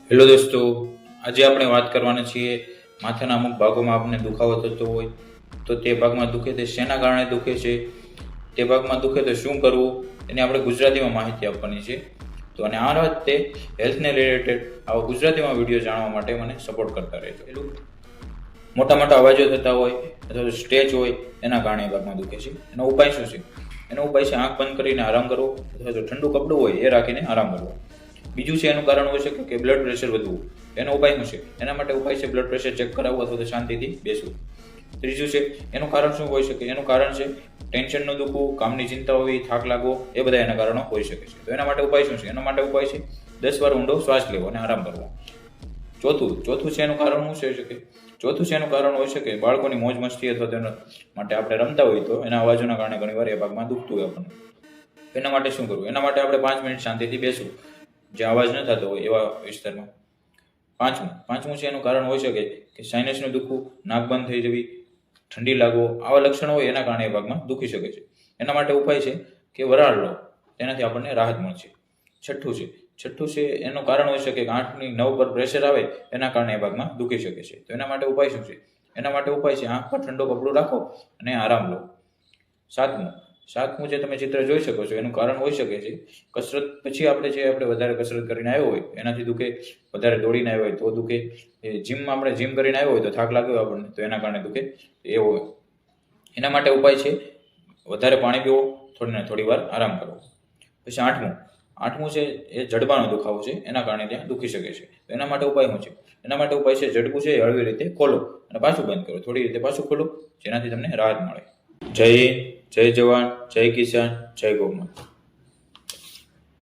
Hello દોસ્તો, આજે આપણે વાત કરવાના છીએ માથાના અમુક ભાગોમાં આપણને દુખાવો થતો હોય તો તે ભાગમાં દુખે તે શેના કારણે દુખે છે, તે ભાગમાં દુખે તો શું કરવું, એની આપણે ગુજરાતીમાં માહિતી આપવાની છે. તો અને આ વખતે હેલ્થને રિલેટેડ આવા ગુજરાતીમાં વિડીયો જાણવા માટે મને સપોર્ટ કરતા રહેજો. પેલું મોટા મોટા અવાજો થતા હોય અથવા સ્ટેજ હોય એના કારણે એ ભાગમાં દુખે છે. એનો ઉપાય શું છે? એનો ઉપાય છે આંખ બંધ કરીને આરામ કરવો અથવા તો ઠંડુ કપડું હોય એ રાખીને આરામ કરવો. બીજું છે એનું કારણ હોઈ શકે કે બ્લડ પ્રેશર વધવું. એનો ઉપાય શું છે? એના માટે ઉપાય છે બ્લડ પ્રેશર ચેક કરાવવું અથવા તો શાંતિથી બેસવું. ત્રીજું છે એનું કારણ શું હોઈ શકે? એનું કારણ છે ટેન્શનનું દુખવું, કામની ચિંતા હોવી, થાક લાગવો, એ બધા એના કારણો હોઈ શકે છે. તો એના માટે ઉપાય શું છે? એના માટે ઉપાય છે 10 વાર ઊંડો શ્વાસ લેવો અને આરામ કરવો. ચોથું છે એનું કારણ શું હોઈ શકે? ચોથું છે એનું કારણ હોઈ શકે બાળકોની મોજ મસ્તી અથવા તેના માટે આપણે રમતા હોય તો એના અવાજોના કારણે ઘણીવાર એ ભાગમાં દુખતું હોય આપણને. એના માટે શું કરવું? એના માટે આપણે 5 મિનિટ શાંતિથી બેસવું જે અવાજ ન થતો હોય એવા વિસ્તારમાં. પાંચમું છે એનું કારણ હોઈ શકે કે સાઇનસનું દુખવું, નાક બંધ થઈ જવી, ઠંડી લાગવો, આવા લક્ષણો હોય એના કારણે એ ભાગમાં દુખી શકે છે. એના માટે ઉપાય છે કે વરાળ લો, તેનાથી આપણને રાહત મળશે. છઠ્ઠું છે એનું કારણ હોઈ શકે કે આંખની નવ પર પ્રેશર આવે એના કારણે એ ભાગમાં દુખી શકે છે. તો એના માટે ઉપાય શું છે? એના માટે ઉપાય છે આંખ પર ઠંડો કપડું રાખો અને આરામ લો. સાતમું જે તમે ચિત્ર જોઈ શકો છો એનું કારણ હોઈ શકે છે કસરત પછી આપણે વધારે કસરત કરીને આવ્યો હોય એનાથી દુખે, વધારે દોડીને આવ્યો હોય તો દુખે, આપણે જીમ કરીને આવ્યો હોય તો થાક લાગ્યો આપણને તો એના કારણે દુખે એવો હોય. એના માટે ઉપાય છે વધારે પાણી પીવો, થોડી વાર આરામ કરવો. પછી આઠમું છે એ જડબાનો દુખાવો છે એના કારણે ત્યાં દુખી શકે છે. તો એના માટે ઉપાય શું છે? એના માટે ઉપાય છે જડબું છે હળવી રીતે ખોલો અને પાછું બંધ કરો, થોડી રીતે પાછું ખોલો જેનાથી તમને રાહત મળે. જય હિન્દ, જય જવાન, જય કિસાન, જય ગૌ માતા.